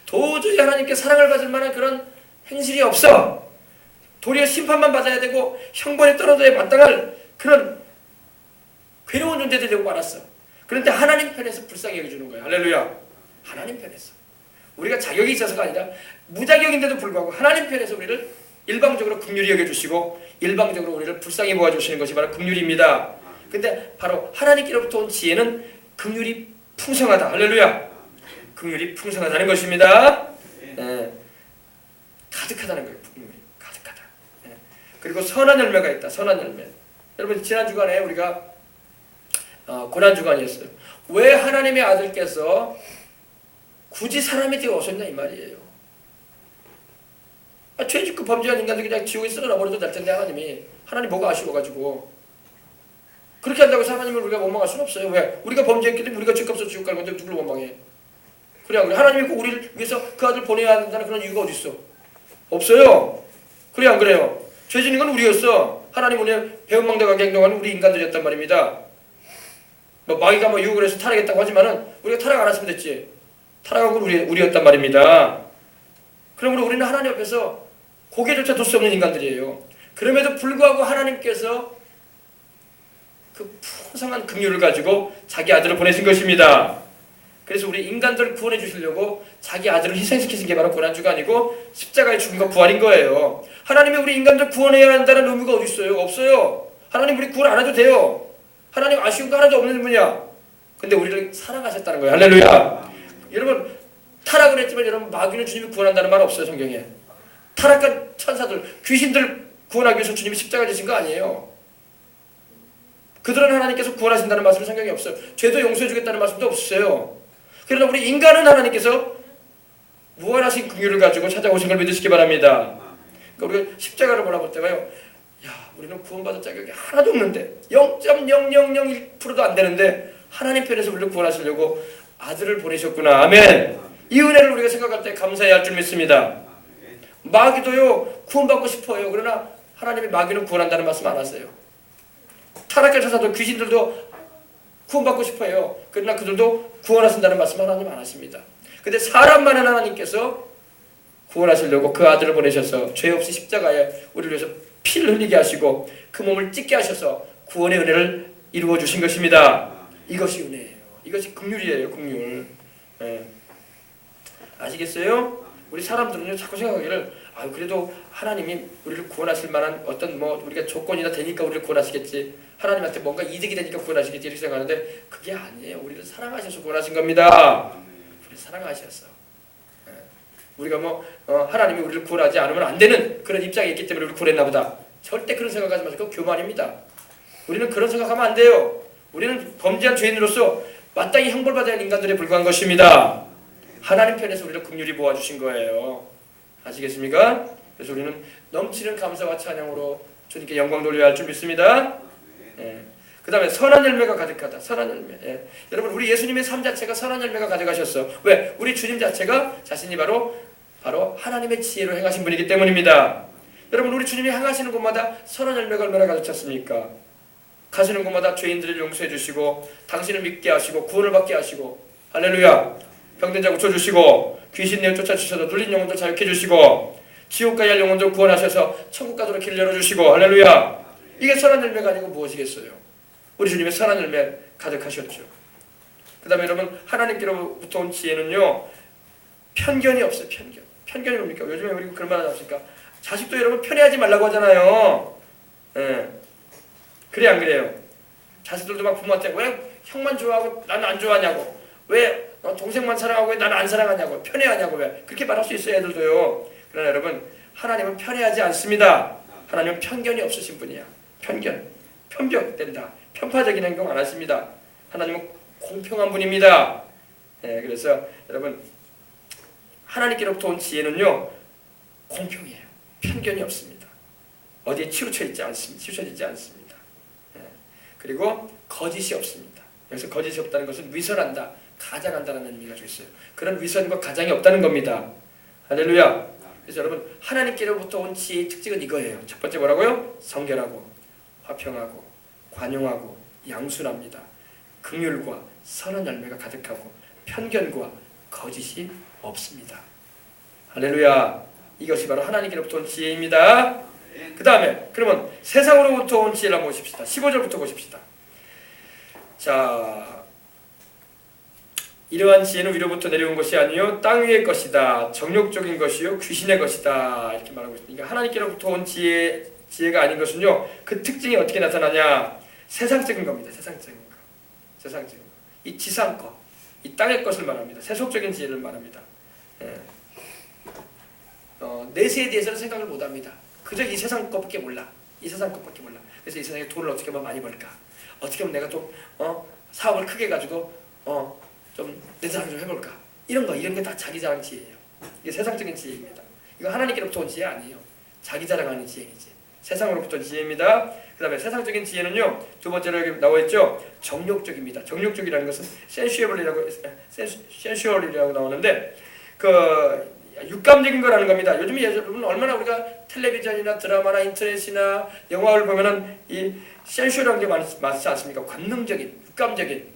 도저히 하나님께 사랑을 받을 만한 그런 행실이 없어. 도리어 심판만 받아야 되고 형벌에 떨어져야 마땅할 그런 괴로운 존재들이 되고 말았어. 그런데 하나님 편에서 불쌍히 여겨주는 거야. 할렐루야. 하나님 편에서. 우리가 자격이 있어서가 아니라 무자격인데도 불구하고 하나님 편에서 우리를 일방적으로 긍휼히 여겨주시고 일방적으로 우리를 불쌍히 보아주시는 것이 바로 긍휼입니다. 근데 바로 하나님께로부터 온 지혜는 긍휼이 풍성하다. 할렐루야. 긍휼이 풍성하다는 것입니다. 가득하다는 거예요. 긍휼이 가득하다. 그리고 선한 열매가 있다. 선한 열매. 여러분 지난 주간에 우리가 고난 주간이었어요. 왜 하나님의 아들께서 굳이 사람이 되어 오셨냐 이 말이에요. 죄 짓고 범죄한 인간들 그냥 지옥에 쓸어놔버려도 될 텐데 하나님 뭐가 아쉬워가지고 그렇게 한다고 하나님을 우리가 원망할 수는 없어요. 왜? 우리가 범죄했기 때문에 우리가 죄값을 지옥 갈 건데 누구를 원망해? 그래 안 그래? 하나님이 꼭 우리를 위해서 그 아들 보내야 한다는 그런 이유가 어디 있어? 없어요. 그래 안 그래요? 죄 짓는 건 우리였어. 하나님 오늘 배은망덕하게 행동하는 우리 인간들이었단 말입니다. 마귀가 유혹을 해서 타락했다고 하지만은 우리가 타락 안 했으면 됐지. 타락한 건 우리였단 말입니다. 그러므로 우리는 하나님 앞에서 고개조차 둘 수 없는 인간들이에요. 그럼에도 불구하고 하나님께서 그 풍성한 긍휼을 가지고 자기 아들을 보내신 것입니다. 그래서 우리 인간들을 구원해 주시려고 자기 아들을 희생시키신 게 바로 고난주간이고 십자가의 죽음과 부활인 거예요. 하나님이 우리 인간들 구원해야 한다는 의무가 어디 있어요? 없어요. 하나님 우리 구원 안 해도 돼요. 하나님 아쉬운 거 하나도 없는 분이야. 근데 우리를 사랑하셨다는 거예요. 할렐루야. 여러분 타락을 했지만 여러분 마귀는 주님이 구원한다는 말 없어요. 성경에. 타락한 천사들, 귀신들 구원하기 위해서 주님이 십자가 지신 거 아니에요. 그들은 하나님께서 구원하신다는 말씀은 성경에 없어요. 죄도 용서해 주겠다는 말씀도 없어요. 그러나 우리 인간은 하나님께서 무한하신 긍휼을 가지고 찾아오신 걸 믿으시기 바랍니다. 그러니까 우리가 십자가를 보라볼 때가요. 야, 우리는 구원받을 자격이 하나도 없는데 0.0001%도 안 되는데 하나님 편에서 우리를 구원하시려고 아들을 보내셨구나. 아멘. 이 은혜를 우리가 생각할 때 감사해야 할 줄 믿습니다. 마귀도요 구원받고 싶어요. 그러나 하나님이 마귀는 구원한다는 말씀 안 하세요. 타락한 천사도 귀신들도 구원받고 싶어요. 그러나 그들도 구원하신다는 말씀 하나님 안 하십니다. 근데 사람만은 하나님께서 구원하시려고 그 아들을 보내셔서 죄 없이 십자가에 우리를 위해서 피를 흘리게 하시고 그 몸을 찢게 하셔서 구원의 은혜를 이루어 주신 것입니다. 이것이 은혜예요. 이것이 긍휼이에요. 긍휼. 아시겠어요? 우리 사람들은요 자꾸 생각하기를 그래도 하나님이 우리를 구원하실 만한 어떤 우리가 조건이나 되니까 우리를 구원하시겠지, 하나님한테 뭔가 이득이 되니까 구원하시겠지 이렇게 생각하는데 그게 아니에요. 우리를 사랑하셔서 구원하신 겁니다. 우리를 사랑하셨어. 우리가 하나님이 우리를 구원하지 않으면 안 되는 그런 입장에 있기 때문에 우리를 구원했나 보다. 절대 그런 생각하지 마세요. 그건 교만입니다. 우리는 그런 생각하면 안 돼요. 우리는 범죄한 죄인으로서 마땅히 형벌받아야 하는 인간들에 불과한 것입니다. 하나님 편에서 우리를 긍휼히 보아주신 거예요. 아시겠습니까? 그래서 우리는 넘치는 감사와 찬양으로 주님께 영광 돌려야 할 줄 믿습니다. 그 다음에 선한 열매가 가득하다. 선한 열매. 여러분 우리 예수님의 삶 자체가 선한 열매가 가득하셨어. 왜? 우리 주님 자체가 자신이 바로 하나님의 지혜로 행하신 분이기 때문입니다. 여러분 우리 주님이 행하시는 곳마다 선한 열매가 얼마나 가득 찼습니까? 가시는 곳마다 죄인들을 용서해 주시고 당신을 믿게 하시고 구원을 받게 하시고 할렐루야. 병든 자 고쳐주시고 귀신 내어 쫓아주셔서 눌린 영혼들 자유케 해주시고 지옥 가야 할 영혼들 구원하셔서 천국 가도록 길 열어주시고 할렐루야. 이게 선한 열매가 아니고 무엇이겠어요? 우리 주님의 선한 열매 가득하셨죠. 그 다음에 여러분 하나님께로부터 온 지혜는요 편견이 없어요. 편견이 뭡니까? 요즘에 우리 그런 말 하지 않습니까? 자식도 여러분 편애하지 말라고 하잖아요. 그래 안 그래요? 자식들도 막 부모한테 왜 형만 좋아하고 나는 안 좋아하냐고, 왜 동생만 사랑하고 왜 나는 안 사랑하냐고, 편애하냐고, 왜 그렇게 말할 수 있어요 애들도요. 그러나 여러분 하나님은 편애하지 않습니다. 하나님은 편견이 없으신 분이야. 편견된다. 편파적인 행동 안 하십니다. 하나님은 공평한 분입니다. 그래서 여러분 하나님께로부터 온 지혜는요 공평해요. 편견이 없습니다. 어디에 치우쳐지지 않습니다. 그리고 거짓이 없습니다. 여기서 거짓이 없다는 것은 위선한다, 가장한다는 의미가 좀 있어요. 그런 위선과 가장이 없다는 겁니다. 할렐루야. 그래서 여러분 하나님께로부터 온 지혜의 특징은 이거예요. 첫 번째 뭐라고요? 성결하고 화평하고 관용하고 양순합니다. 긍휼과 선한 열매가 가득하고 편견과 거짓이 없습니다. 할렐루야. 이것이 바로 하나님께로부터 온 지혜입니다. 그 다음에 그러면 세상으로부터 온 지혜를 한번 보십시다. 15절부터 보십시다. 자, 이러한 지혜는 위로부터 내려온 것이 아니요 땅 위의 것이다. 정욕적인 것이요 귀신의 것이다. 이렇게 말하고 있습니다. 그러니까 하나님께로부터 온 지혜가 아닌 것은요, 그 특징이 어떻게 나타나냐? 세상적인 겁니다. 세상적인 거. 세상적인 거. 이 지상 거, 이 땅의 것을 말합니다. 세속적인 지혜를 말합니다. 예. 내세에 대해서는 생각을 못합니다. 그저 이 세상 것밖에 몰라. 이 세상 것밖에 몰라. 그래서 이 세상에 돈을 어떻게 하면 많이 벌까? 어떻게 하면 내가 또 사업을 크게 가지고 좀 내 자랑 좀 해볼까? 이런 게 다 자기 자랑 지혜예요. 이게 세상적인 지혜입니다. 이거 하나님께로부터 온 지혜 아니에요. 자기 자랑하는 지혜이지. 세상으로부터 지혜입니다. 그 다음에 세상적인 지혜는요, 두 번째로 여기 나와있죠. 정욕적입니다. 정욕적이라는 것은 센슈얼이라고 나오는데 그 육감적인 거라는 겁니다. 요즘에 여러분 얼마나 우리가 텔레비전이나 드라마나 인터넷이나 영화를 보면은 이 센슈얼한 게 많지 않습니까? 관능적인, 육감적인,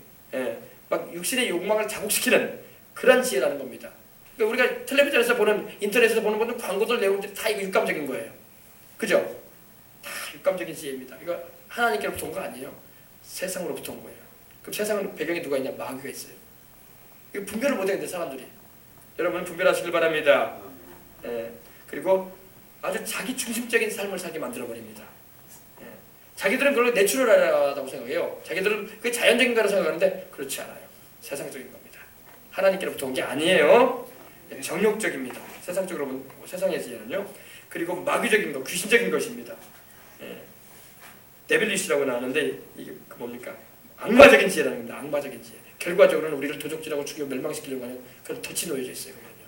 막 육신의 욕망을 자극시키는 그런 지혜라는 겁니다. 그러니까 우리가 텔레비전에서 보는, 인터넷에서 보는 모든 광고들 내용들이 다 이거 육감적인 거예요. 그죠? 다 육감적인 지혜입니다. 이거 하나님께로부터 온 거 아니에요. 세상으로부터 온 거예요. 그럼 세상은 배경에 누가 있냐? 마귀가 있어요. 이거 분별을 못하겠는데 사람들이. 여러분 분별하시길 바랍니다. 그리고 아주 자기 중심적인 삶을 살게 만들어버립니다. 자기들은 그걸 내추럴하다고 생각해요. 자기들은 그게 자연적인 거라고 생각하는데 그렇지 않아요. 세상적인 겁니다. 하나님께로부터 온 게 아니에요. 정욕적입니다. 세상적으로 보면 세상의 지혜는요. 그리고 마귀적인 것, 귀신적인 것입니다. 데빌리시라고 나오는데 이게 뭡니까? 악마적인 지혜라는 겁니다. 악마적인 지혜. 결과적으로는 우리를 도적질하고 죽여 멸망시키려고 하는 그런 덫이 놓여져 있어요. 그거는요.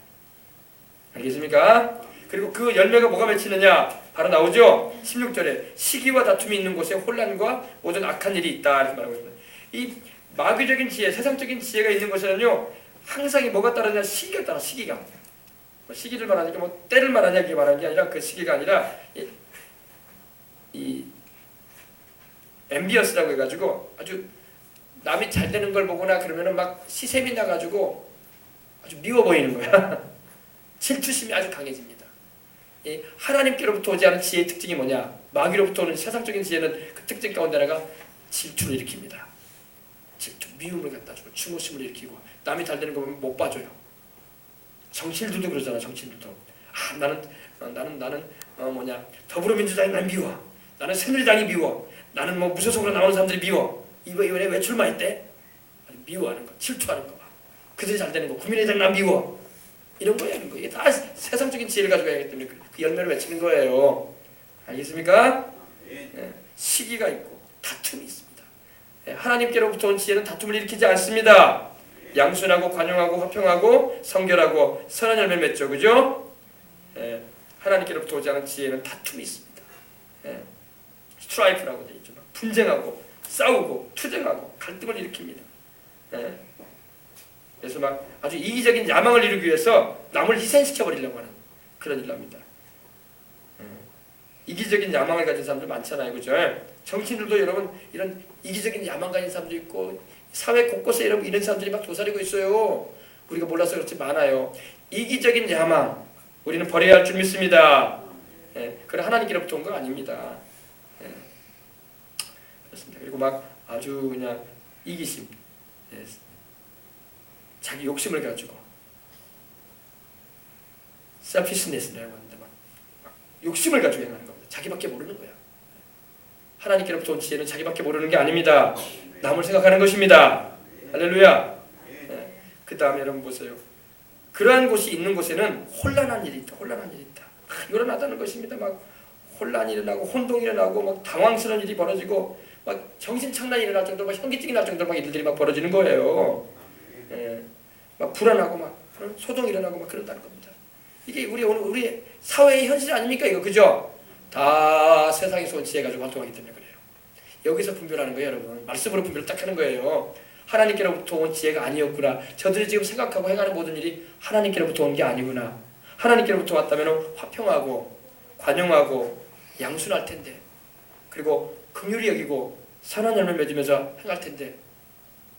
알겠습니까? 그리고 그 열매가 뭐가 맺히느냐? 바로 나오죠. 16절에 시기와 다툼이 있는 곳에 혼란과 모든 악한 일이 있다 이렇게 말하고 있습니다. 이 마귀적인 지혜, 세상적인 지혜가 있는 곳에는요, 항상 이 뭐가 따르냐? 시기가 따라. 시기가. 시기를 말하니까 뭐 때를 말하냐 이게 말하는 게 아니라 그 시기가 아니라 이 엠비어스라고 해가지고 아주 남이 잘 되는 걸 보거나 그러면은 막 시샘이 나가지고 아주 미워 보이는 거야. 질투심이 아주 강해집니다. 이 하나님께로부터 오지 않은 지혜의 특징이 뭐냐? 마귀로부터 오는 세상적인 지혜는 그 특징 가운데 하나가 질투를 일으킵니다. 질투, 미움을 갖다 주고 충고심을 일으키고 남이 잘 되는 거 보면 못 봐줘요. 정치인들도 그러잖아. 정치인들도 나는 더불어민주당이 난 미워. 나는 새누리당이 미워. 나는 뭐 무소속으로 나오는 사람들이 미워. 이번에 왜 출마했대? 미워하는 거, 질투하는 거 봐. 그들이 잘 되는 거, 국민의당 난 미워. 이런 거야, 이런 거. 이게 다 세상적인 지혜를 가지고 해야 하기 때문에 그 열매를 맺히는 거예요. 알겠습니까? 시기가 있고 다툼이 있습니다. 하나님께로부터 온 지혜는 다툼을 일으키지 않습니다. 양순하고 관용하고 화평하고 성결하고 선한 열매를 맺죠, 그죠? 하나님께로부터 오지 않은 지혜는 다툼이 있습니다. 스트라이프라고 되어 있죠. 분쟁하고 싸우고 투쟁하고 갈등을 일으킵니다. 그래서 막 아주 이기적인 야망을 이루기 위해서 남을 희생시켜 버리려고 하는 그런 일을 합니다. 이기적인 야망을 가진 사람들 많잖아요, 그죠? 정치인들도 여러분 이런 이기적인 야망 가진 사람도 있고 사회 곳곳에 여러분 이런 사람들이 막 도사리고 있어요. 우리가 몰라서 그렇지 많아요. 이기적인 야망 우리는 버려야 할 줄 믿습니다. 그래 하나님께로부터 온 거 아닙니다. 그렇습니다. 그리고 막 아주 그냥 이기심, 자기 욕심을 가지고 selfishness라고 하는데 막 욕심을 가지고 행하는 겁니다. 자기밖에 모르는 거야. 하나님께로부터 온 지혜는 자기밖에 모르는 게 아닙니다. 남을 생각하는 것입니다. 할렐루야. 그 다음에 여러분 보세요. 그러한 곳이 있는 곳에는 혼란한 일이 있다. 혼란한 일이 있다. 일어나다는 것입니다. 막 혼란이 일어나고 혼동이 일어나고 막 당황스러운 일이 벌어지고 막 정신착란이 일어날 정도로 막 현기증이 날 정도로 막 일들이 막 벌어지는 거예요. 막 불안하고 막 소동이 일어나고 막 그런다는 겁니다. 이게 우리 사회의 현실 아닙니까 이거 그죠? 다 세상에서 온 지혜 가지고 활동하기 때문에 그래요. 여기서 분별하는 거예요, 여러분. 말씀으로 분별을 딱 하는 거예요. 하나님께로부터 온 지혜가 아니었구나. 저들이 지금 생각하고 행하는 모든 일이 하나님께로부터 온 게 아니구나. 하나님께로부터 왔다면 화평하고 관용하고 양순할 텐데, 그리고 긍휼히 여기고 선한 열매 맺으면서 행할 텐데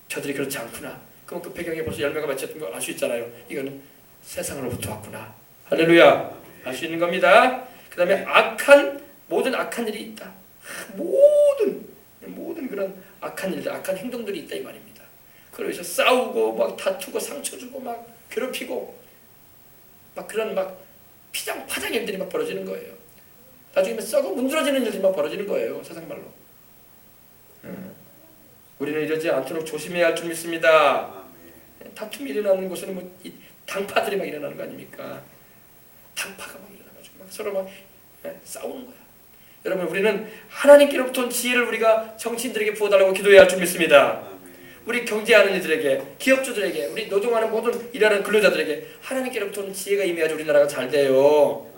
저들이 그렇지 않구나. 그럼 그 배경에 벌써 열매가 맺혔던 걸 알 수 있잖아요. 이거는 세상으로부터 왔구나. 할렐루야. 알 수 있는 겁니다. 그 다음에 모든 악한 일이 있다. 모든 그런 악한 일들, 악한 행동들이 있다 이 말입니다. 그래서 싸우고 막 다투고 상처 주고 막 괴롭히고 막 그런 막 피장파장 일들이 막 벌어지는 거예요. 나중에 썩어 문드러지는 일들이 막 벌어지는 거예요. 세상 말로. 우리는 이러지 않도록 조심해야 할 줄 믿습니다. 다툼이 일어나는 곳에는 뭐 당파들이 막 일어나는 거 아닙니까? 당파가 막 일어나가지고 막 서로 막 싸우는 거야. 여러분, 우리는 하나님께로부터 온 지혜를 우리가 정치인들에게 부어달라고 기도해야 할 줄 믿습니다. 우리 경제하는 이들에게, 기업주들에게, 우리 노동하는 모든 일하는 근로자들에게 하나님께로부터 온 지혜가 임해야지 우리나라가 잘 돼요.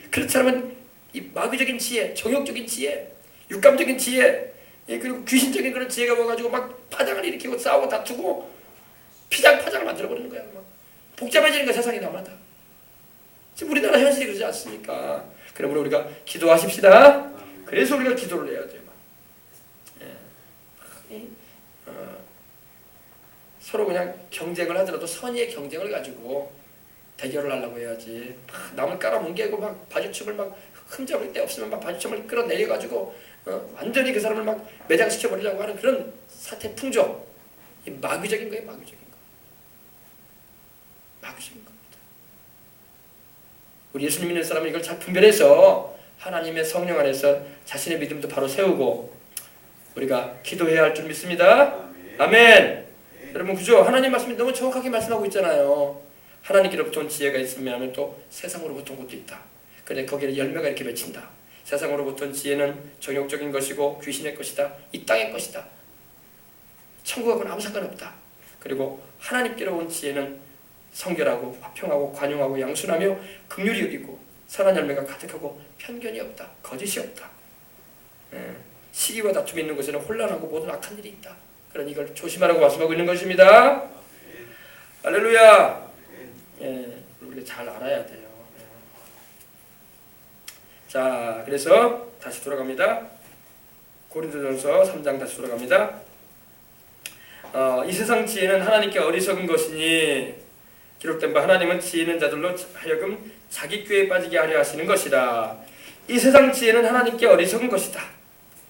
그렇지 않으면 이 마귀적인 지혜, 정욕적인 지혜, 육감적인 지혜, 그리고 귀신적인 그런 지혜가 와가지고 막 파장을 일으키고 싸우고 다투고 피장파장을 만들어버리는 거야. 막 복잡해지는 거야, 세상이 나마다. 지금 우리나라 현실이 그러지 않습니까? 그러므로 우리가 기도하십시다. 그래서 우리가 기도를 해야 돼요. 서로 그냥 경쟁을 하더라도 선의의 경쟁을 가지고 대결을 하려고 해야지. 남을 깔아뭉개고 막 바주춤을 막 흠잡을 데 없으면 막 바주춤을 끌어내려가지고 완전히 그 사람을 막 매장시켜버리려고 하는 그런 사태 풍조. 이 마귀적인 거예요. 마귀적인 겁니다. 우리 예수님 믿는 사람은 이걸 잘 분별해서 하나님의 성령 안에서 자신의 믿음도 바로 세우고 우리가 기도해야 할 줄 믿습니다. 아멘. 여러분, 그죠? 하나님 말씀이 너무 정확하게 말씀하고 있잖아요. 하나님께로부터 온 지혜가 있으면 또 세상으로부터 온 것도 있다. 그런데 거기에 열매가 이렇게 맺힌다. 세상으로부터 온 지혜는 정욕적인 것이고 귀신의 것이다. 이 땅의 것이다. 천국하고는 아무 상관없다. 그리고 하나님께로 온 지혜는 성결하고 화평하고 관용하고 양순하며 긍휼히 여기고 선한 열매가 가득하고 편견이 없다. 거짓이 없다. 시기와 다툼이 있는 곳에는 혼란하고 모든 악한 일이 있다. 그러니 이걸 조심하라고 말씀하고 있는 것입니다. 할렐루야. 우리가 잘 알아야 돼요. 자, 그래서 다시 돌아갑니다. 고린도전서 3장 다시 돌아갑니다. 이 세상 지혜는 하나님께 어리석은 것이니 기록된 바 하나님은 지혜 있는 자들로 하여금 자기 꾀에 빠지게 하려 하시는 것이라. 이 세상 지혜는 하나님께 어리석은 것이다.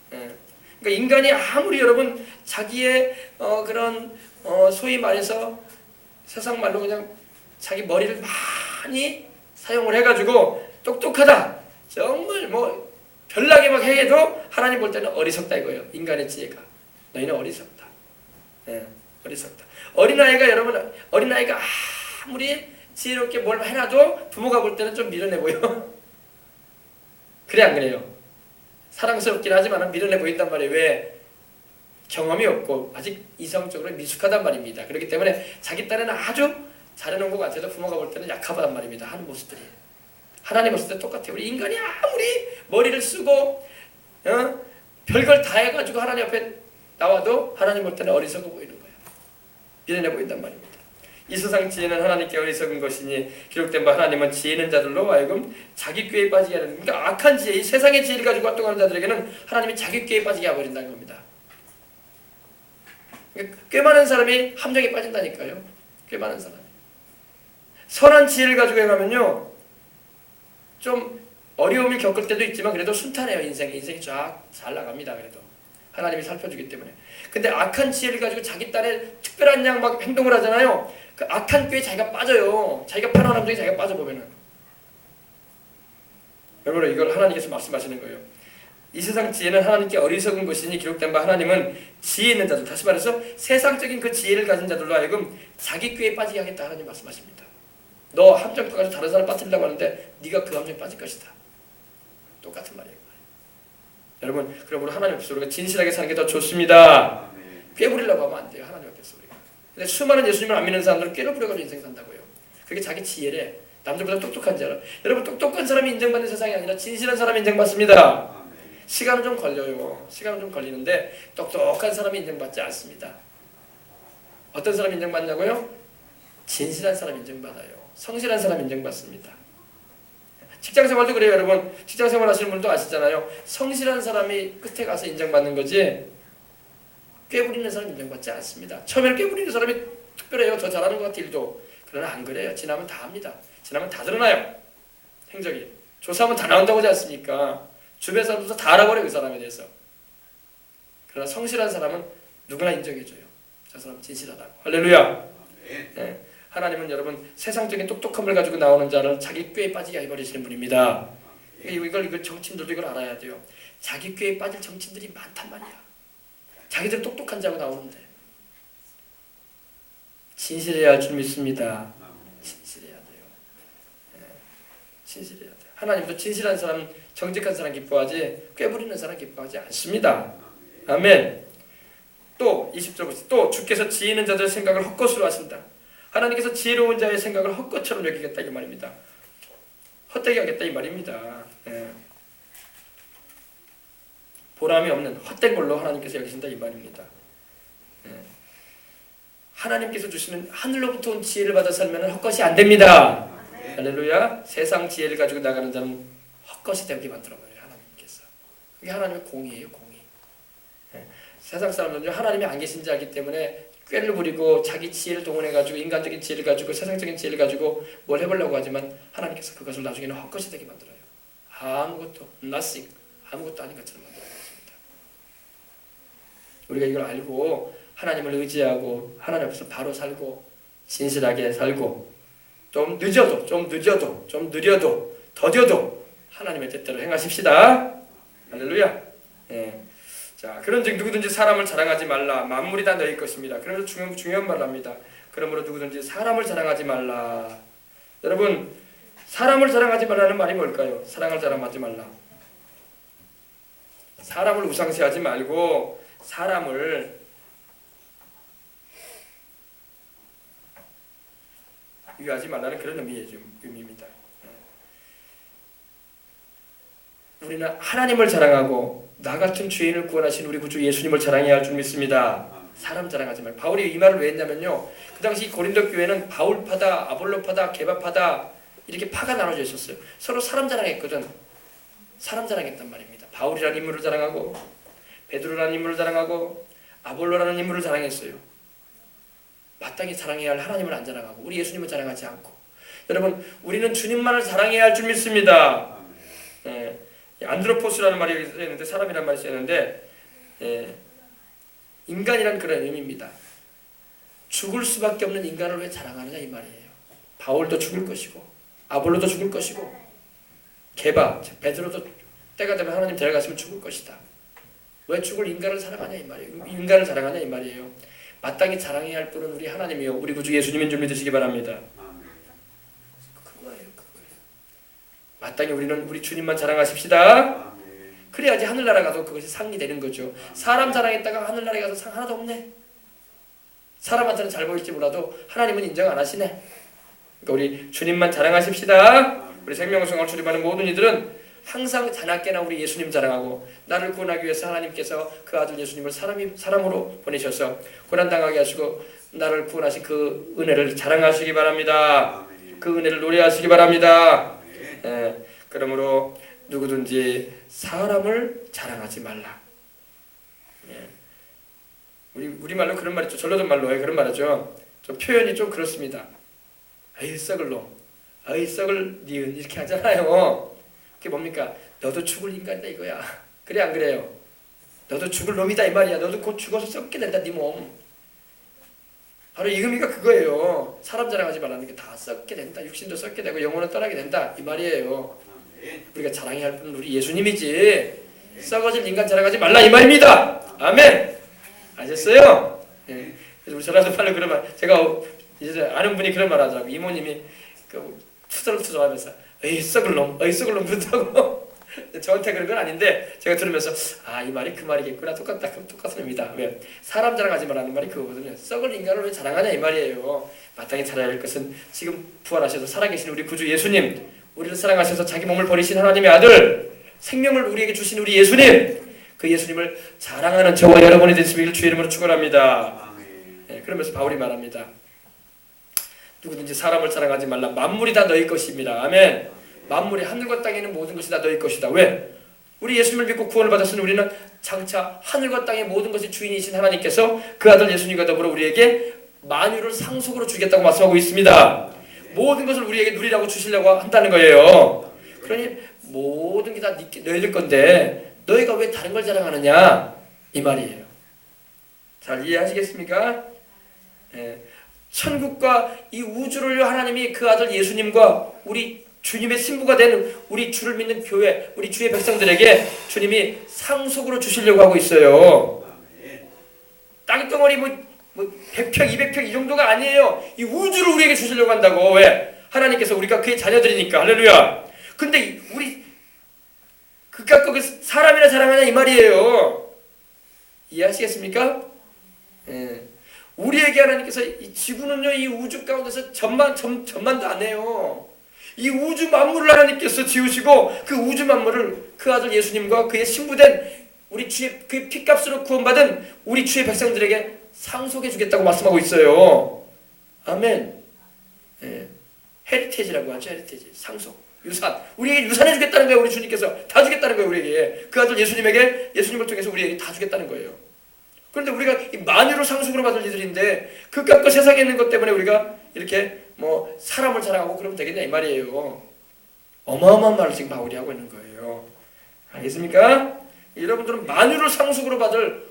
그러니까 인간이 아무리 여러분 자기의 그런 소위 말해서 세상 말로 그냥 자기 머리를 많이 사용을 해가지고 똑똑하다, 정말 뭐 별나게 막 해도 하나님 볼 때는 어리석다 이거예요. 인간의 지혜가. 너희는 어리석다. 어리석다. 어린아이가 아무리 지혜롭게 뭘 해놔도 부모가 볼 때는 좀 미련해 보여. 그래 안 그래요? 사랑스럽긴 하지만 미련해 보인단 말이에요. 왜? 경험이 없고 아직 이성적으로 미숙하단 말입니다. 그렇기 때문에 자기 딴에는 아주 잘해놓은 것 같아도 부모가 볼 때는 약하단 말입니다. 하는 모습들이. 하나님 봤을 때 똑같아요. 우리 인간이 아무리 머리를 쓰고 별걸 다 해가지고 하나님 앞에 나와도 하나님 볼 때는 어리석어 보이는 거예요. 미련해 보인단 말입니다. 이 세상 지혜는 하나님께 어리석은 것이니 기록된 바 하나님은 지혜 있는 자들로 하여금 자기 꾀에 빠지게 하는, 그러니까 악한 지혜, 이 세상의 지혜를 가지고 활동하는 자들에게는 하나님이 자기 꾀에 빠지게 해버린다는 겁니다. 그러니까 꽤 많은 사람이 함정에 빠진다니까요. 꽤 많은 사람이. 선한 지혜를 가지고 해가면요 좀 어려움을 겪을 때도 있지만 그래도 순탄해요. 인생이 쫙 잘 나갑니다. 그래도 하나님이 살펴주기 때문에. 근데 악한 지혜를 가지고 자기 딴에 특별한 양 막 행동을 하잖아요. 그 악한 꾀에 자기가 빠져요. 자기가 파는 함정에 자기가 빠져보면은. 여러분, 이걸 하나님께서 말씀하시는 거예요. 이 세상 지혜는 하나님께 어리석은 것이니 기록된 바 하나님은 지혜 있는 자들, 다시 말해서 세상적인 그 지혜를 가진 자들로 하여금 자기 꾀에 빠지게 하겠다 하나님 말씀하십니다. 너 함정 가지고 다른 사람 빠뜨리려고 하는데 네가 그 함정에 빠질 것이다. 똑같은 말이에요. 여러분, 그러므로 하나님 앞에서 우리가 진실하게 사는 게 더 좋습니다. 꾀 부리려고 하면 안 돼요. 하나님 앞에서 우리가. 근데 수많은 예수님을 안 믿는 사람들은 꾀를 부려가지고 인생 산다고요. 그게 자기 지혜래. 남들보다 똑똑한 줄 알아. 여러분, 똑똑한 사람이 인정받는 세상이 아니라 진실한 사람이 인정받습니다. 시간은 좀 걸려요. 시간은 좀 걸리는데 똑똑한 사람이 인정받지 않습니다. 어떤 사람이 인정받냐고요? 진실한 사람이 인정받아요. 성실한 사람이 인정받습니다. 직장생활도 그래요. 여러분 직장생활 하시는 분도 아시잖아요. 성실한 사람이 끝에 가서 인정받는 거지 꾀부리는 사람 인정받지 않습니다. 처음에는 꾀부리는 사람이 특별해요. 더 잘하는 것 같아 일도. 그러나 안 그래요. 지나면 다 합니다. 지나면 다 드러나요. 행적이. 조사하면 다 나온다고 하지 않습니까? 주변 사람들도 다 알아버려 그 사람에 대해서. 그러나 성실한 사람은 누구나 인정해줘요. 저 사람 진실하다고. 할렐루야. 네. 하나님은 여러분 세상적인 똑똑함을 가지고 나오는 자를 자기 꾀에 빠지게 해버리시는 분입니다. 이걸 정치인들도 이걸 알아야 돼요. 자기 꾀에 빠질 정치인들이 많단 말이야. 자기들 똑똑한 자고 나오는데 진실해야 할 줄 믿습니다. 진실해야 돼요. 네. 진실해야 돼요. 하나님도 진실한 사람, 정직한 사람 기뻐하지 꾀부리는 사람 기뻐하지 않습니다. 아멘. 또 20절 보세요. 또 주께서 지혜 있는 자들의 생각을 헛것으로 하신다. 하나님께서 지혜로운 자의 생각을 헛것처럼 여기겠다 이 말입니다. 헛되게 하겠다 이 말입니다. 예. 보람이 없는 헛된 걸로 하나님께서 여기신다 이 말입니다. 예. 하나님께서 주시는 하늘로부터 온 지혜를 받아 살면 헛것이 안 됩니다. 할렐루야. 세상 지혜를 가지고 나가는 자는 헛것이 되게 만들어버려요. 하나님께서. 그게 하나님의 공의예요. 공의. 예. 세상 사람들은 하나님이 안 계신 자이기 때문에 꾀를 부리고 자기 지혜를 동원해가지고 인간적인 지혜를 가지고 세상적인 지혜를 가지고 뭘 해보려고 하지만 하나님께서 그것을 나중에는 헛것이 되게 만들어요. 아무것도 nothing 아무것도 아닌 것처럼 만들어버립니다. 우리가 이걸 알고 하나님을 의지하고 하나님 앞에서 바로 살고 진실하게 살고 좀 느려도 더뎌도 하나님의 뜻대로 행하십시다. 할렐루야. 예. 자, 그런즉 누구든지 사람을 자랑하지 말라. 만물이 다 너희 것입니다. 그러면서 중요한 말을 합니다. 그러므로 누구든지 사람을 자랑하지 말라. 여러분, 사람을 자랑하지 말라는 말이 뭘까요? 사랑을 자랑하지 말라. 사람을 우상시하지 말고 사람을 위하지 말라는 그런 의미입니다. 우리는 하나님을 자랑하고 나 같은 죄인을 구원하신 우리 구주 예수님을 자랑해야 할 줄 믿습니다. 사람 자랑하지 말고. 바울이 이 말을 왜 했냐면요. 그 당시 고린도 교회는 바울파다, 아볼로파다, 게바파다 이렇게 파가 나눠져 있었어요. 서로 사람 자랑했거든. 사람 자랑했단 말입니다. 바울이라는 인물을 자랑하고 베드로라는 인물을 자랑하고 아볼로라는 인물을 자랑했어요. 마땅히 자랑해야 할 하나님을 안 자랑하고 우리 예수님을 자랑하지 않고. 여러분 우리는 주님만을 자랑해야 할 줄 믿습니다. 예. 안드로포스라는 말이 쓰였는데 사람이라는 말이 쓰였는데 인간이란 그런 의미입니다. 죽을 수밖에 없는 인간을 왜 자랑하느냐 이 말이에요. 바울도 죽을 것이고 아볼로도 죽을 것이고 게바, 베드로도 때가 되면 하나님 데려갔으면 죽을 것이다. 왜 죽을 인간을 사랑하냐 이 말이에요. 인간을 자랑하냐 이 말이에요. 마땅히 자랑해야 할 분은 우리 하나님이요 우리 구주 예수님인 줄 믿으시기 바랍니다. 마땅히 우리는 우리 주님만 자랑하십시다. 그래야지 하늘나라 가서 그것이 상이 되는 거죠. 사람 자랑했다가 하늘나라에 가서 상 하나도 없네. 사람한테는 잘 보일지 몰라도 하나님은 인정 안 하시네. 그러니까 우리 주님만 자랑하십시다. 우리 생명성을 출입하는 모든 이들은 항상 자나깨나 우리 예수님 자랑하고 나를 구원하기 위해서 하나님께서 그 아들 예수님을 사람으로 보내셔서 고난당하게 하시고 나를 구원하신 그 은혜를 자랑하시기 바랍니다. 그 은혜를 노래하시기 바랍니다. 그러므로 누구든지 사람을 자랑하지 말라. 우리말로 그런 말 있죠. 전라도 말로 그런 말이죠. 좀 표현이 좀 그렇습니다. 에이 썩을 놈, 에이 썩을 니은 이렇게 하잖아요. 그게 뭡니까? 너도 죽을 인간이다 이거야. 그래 안 그래요? 너도 죽을 놈이다 이 말이야. 너도 곧 죽어서 썩게 된다 네 몸. 바로 이 의미가 그거예요. 사람 자랑하지 말라는 게 다 썩게 된다. 육신도 썩게 되고 영혼은 떠나게 된다 이 말이에요. 우리가 자랑해야 할 분은 우리 예수님이지 썩어질 인간 자랑하지 말라 이 말입니다. 아멘. 아셨어요? 예. 그래서 우리 전라도 팔로 그런 말 제가 이제 아는 분이 그런 말 하더라고. 이모님이 그 투덜투덜하면서 에이 썩을 놈 그런다고 저한테 그런 건 아닌데 제가 들으면서 아 이 말이 그 말이겠구나. 똑같은 의미다. 왜? 사람 자랑하지 말라는 말이 그거거든요. 썩을 인간을 왜 자랑하냐 이 말이에요. 마땅히 자랑해야 할 것은 지금 부활하셔서 살아계신 우리 구주 예수님, 우리를 사랑하셔서 자기 몸을 버리신 하나님의 아들, 생명을 우리에게 주신 우리 예수님, 그 예수님을 자랑하는 저와 여러분이 되시길 주의 이름으로 축원합니다. 네, 그러면서 바울이 말합니다. 누구든지 사람을 자랑하지 말라. 만물이 다 너희 것입니다. 아멘. 만물의 하늘과 땅에 있는 모든 것이 다 너희 것이다. 왜? 우리 예수님을 믿고 구원을 받았으니 우리는 장차 하늘과 땅의 모든 것의 주인이신 하나님께서 그 아들 예수님과 더불어 우리에게 만유를 상속으로 주겠다고 말씀하고 있습니다. 모든 것을 우리에게 누리라고 주시려고 한다는 거예요. 그러니 모든 게 다 너희들 건데 너희가 왜 다른 걸 자랑하느냐 이 말이에요. 잘 이해하시겠습니까? 예. 천국과 이 우주를 하나님이 그 아들 예수님과 우리 주님의 신부가 되는 우리 주를 믿는 교회, 우리 주의 백성들에게 주님이 상속으로 주시려고 하고 있어요. 땅덩어리 뭐 100평, 200평 이 정도가 아니에요. 이 우주를 우리에게 주시려고 한다고. 왜? 하나님께서 우리가 그의 자녀들이니까. 할렐루야. 근데 우리 그깟 거 사람이나 자랑하냐 이 말이에요. 이해하시겠습니까? 예. 우리에게 하나님께서 이 지구는요, 이 우주 가운데서 전만도 안 해요. 이 우주 만물을 하나님께서 지으시고 그 우주 만물을 그 아들 예수님과 그의 신부된 우리 주의 그 피값으로 구원받은 우리 주의 백성들에게 상속해 주겠다고 말씀하고 있어요. 아멘. 예. 헤리테이지라고 하죠. 헤리테이지. 상속. 유산. 우리에게 유산해 주겠다는 거예요. 우리 주님께서 다 주겠다는 거예요. 우리에게. 그 아들 예수님에게 예수님을 통해서 우리에게 다 주겠다는 거예요. 그런데 우리가 이 만유로 상속으로 받을 이들인데 그깟 세상에 있는 것 때문에 우리가 이렇게 뭐 사람을 자랑하고 그러면 되겠냐 이 말이에요. 어마어마한 말을 지금 바울이 하고 있는 거예요. 알겠습니까? 여러분들은 만유를 상속으로 받을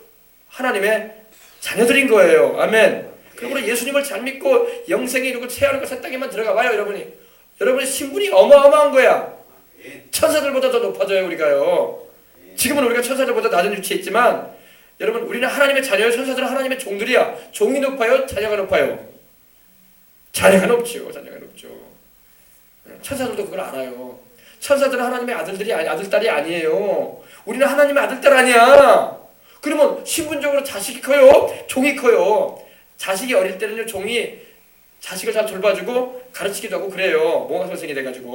하나님의 자녀들인 거예요. 아멘. 그리고 예수님을 잘 믿고 영생에 이루고 체하는 것 새 땅에만 들어가 봐요. 여러분의 신분이 어마어마한 거야. 천사들보다 더 높아져요. 우리가요. 지금은 우리가 천사들보다 낮은 위치에 있지만 여러분 우리는 하나님의 자녀예요. 천사들은 하나님의 종들이야. 종이 높아요? 자녀가 높아요? 자녀가 높죠. 자녀가 높죠. 천사들도 그걸 알아요. 천사들은 하나님의 아들딸이 아니에요. 우리는 하나님의 아들딸 아니야. 그러면 신분적으로 자식이 커요? 종이 커요? 자식이 어릴 때는요, 종이 자식을 잘 돌봐주고 가르치기도 하고 그래요. 모가 선생이 돼가지고.